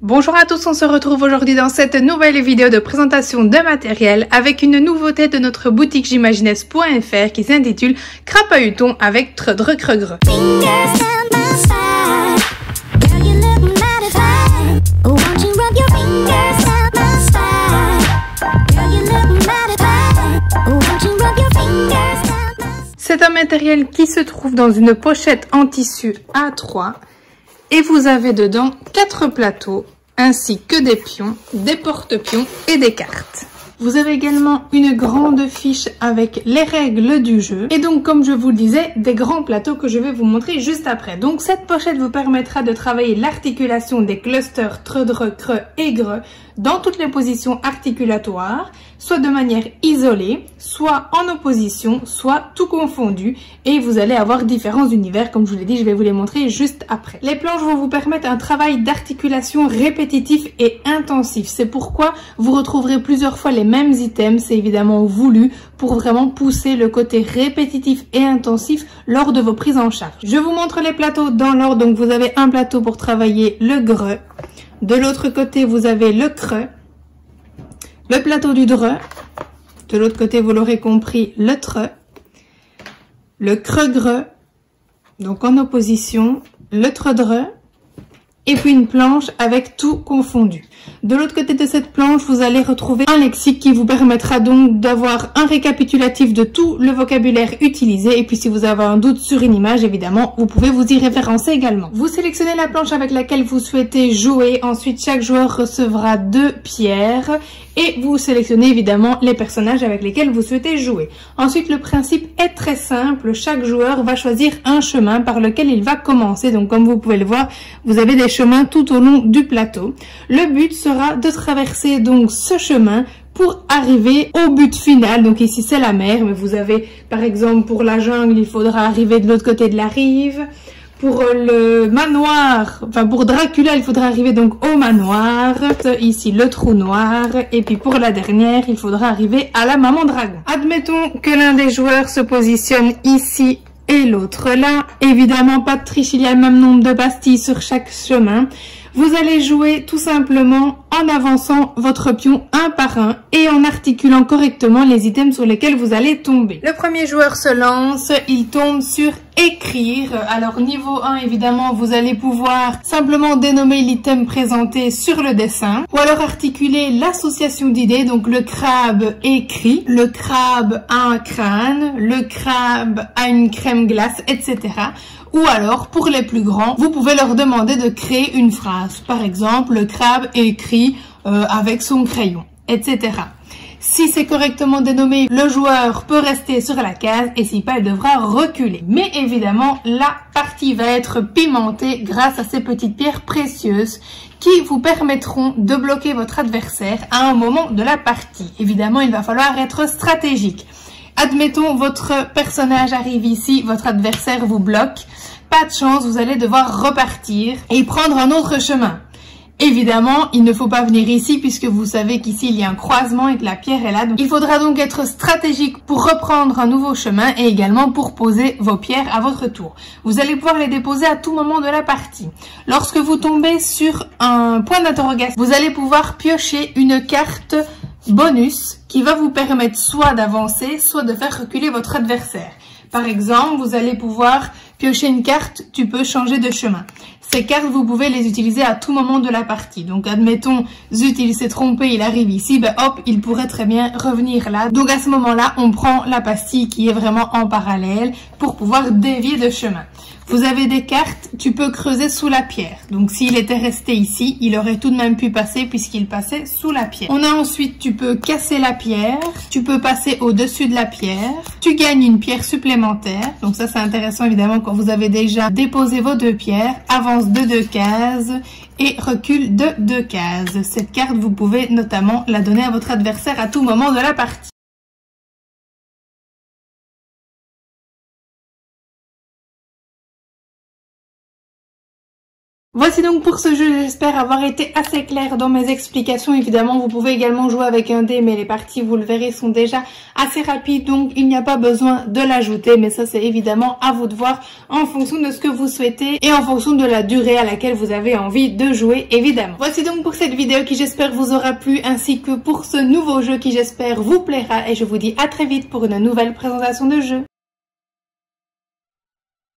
Bonjour à tous, on se retrouve aujourd'hui dans cette nouvelle vidéo de présentation de matériel avec une nouveauté de notre boutique j'imaginesse.fr qui s'intitule Crapahuton avec Trudrecregre. C'est un matériel qui se trouve dans une pochette en tissu A3 et vous avez dedans 4 plateaux ainsi que des pions, des porte-pions et des cartes. Vous avez également une grande fiche avec les règles du jeu et donc comme je vous le disais, des grands plateaux que je vais vous montrer juste après. Donc cette pochette vous permettra de travailler l'articulation des clusters Trudrecregre dans toutes les positions articulatoires, soit de manière isolée, soit en opposition, soit tout confondu. Et vous allez avoir différents univers, comme je vous l'ai dit, je vais vous les montrer juste après. Les planches vont vous permettre un travail d'articulation répétitif et intensif. C'est pourquoi vous retrouverez plusieurs fois les mêmes items, c'est évidemment voulu pour vraiment pousser le côté répétitif et intensif lors de vos prises en charge. Je vous montre les plateaux dans l'ordre, donc vous avez un plateau pour travailler le greu. De l'autre côté, vous avez le creux, le plateau du dre. De l'autre côté, vous l'aurez compris, le tre, le creux-greux, donc en opposition, le tre-dre, et puis une planche avec tout confondu. De l'autre côté de cette planche, vous allez retrouver un lexique qui vous permettra donc d'avoir un récapitulatif de tout le vocabulaire utilisé. Et puis si vous avez un doute sur une image, évidemment, vous pouvez vous y référencer également. Vous sélectionnez la planche avec laquelle vous souhaitez jouer. Ensuite, chaque joueur recevra 2 pierres. Et vous sélectionnez évidemment les personnages avec lesquels vous souhaitez jouer. Ensuite, le principe est très simple. Chaque joueur va choisir un chemin par lequel il va commencer. Donc, comme vous pouvez le voir, vous avez des chemins tout au long du plateau. Le but sera de traverser donc ce chemin pour arriver au but final. Donc ici, c'est la mer. Mais vous avez, par exemple, pour la jungle, il faudra arriver de l'autre côté de la rive. Pour le manoir, enfin pour Dracula, il faudra arriver donc au manoir. Ici, le trou noir. Et puis pour la dernière, il faudra arriver à la maman dragon. Admettons que l'un des joueurs se positionne ici et l'autre là. Évidemment, pas de triche, il y a le même nombre de pastilles sur chaque chemin. Vous allez jouer tout simplement en avançant votre pion un par un et en articulant correctement les items sur lesquels vous allez tomber. Le premier joueur se lance, il tombe sur écrire. Alors niveau 1, évidemment, vous allez pouvoir simplement dénommer l'item présenté sur le dessin ou alors articuler l'association d'idées. Donc le crabe écrit, le crabe a un crâne, le crabe a une crème glace, etc. Ou alors, pour les plus grands, vous pouvez leur demander de créer une phrase. Par exemple, le crabe écrit avec son crayon, etc. Si c'est correctement dénommé, le joueur peut rester sur la case et si pas, il devra reculer. Mais évidemment, la partie va être pimentée grâce à ces petites pierres précieuses qui vous permettront de bloquer votre adversaire à un moment de la partie. Évidemment, il va falloir être stratégique. Admettons, votre personnage arrive ici, votre adversaire vous bloque. Pas de chance, vous allez devoir repartir et prendre un autre chemin. Évidemment, il ne faut pas venir ici puisque vous savez qu'ici il y a un croisement et que la pierre est là. Donc, il faudra donc être stratégique pour reprendre un nouveau chemin et également pour poser vos pierres à votre tour. Vous allez pouvoir les déposer à tout moment de la partie. Lorsque vous tombez sur un point d'interrogation, vous allez pouvoir piocher une carte bonus qui va vous permettre soit d'avancer, soit de faire reculer votre adversaire. Par exemple, vous allez pouvoir piocher une carte, tu peux changer de chemin. Ces cartes, vous pouvez les utiliser à tout moment de la partie. Donc, admettons, zut, il s'est trompé, il arrive ici, ben hop, il pourrait très bien revenir là. Donc, à ce moment-là, on prend la pastille qui est vraiment en parallèle pour pouvoir dévier de chemin. Vous avez des cartes, tu peux creuser sous la pierre. Donc, s'il était resté ici, il aurait tout de même pu passer puisqu'il passait sous la pierre. On a ensuite, tu peux casser la pierre, tu peux passer au-dessus de la pierre, tu gagnes une pierre supplémentaire. Donc ça, c'est intéressant évidemment quand vous avez déjà déposé vos 2 pierres, avance de 2 cases et recule de 2 cases. Cette carte, vous pouvez notamment la donner à votre adversaire à tout moment de la partie. Voici donc pour ce jeu, j'espère avoir été assez claire dans mes explications. Évidemment, vous pouvez également jouer avec un dé, mais les parties, vous le verrez, sont déjà assez rapides, donc il n'y a pas besoin de l'ajouter. Mais ça, c'est évidemment à vous de voir en fonction de ce que vous souhaitez et en fonction de la durée à laquelle vous avez envie de jouer, évidemment. Voici donc pour cette vidéo qui, j'espère, vous aura plu, ainsi que pour ce nouveau jeu qui, j'espère, vous plaira. Et je vous dis à très vite pour une nouvelle présentation de jeu.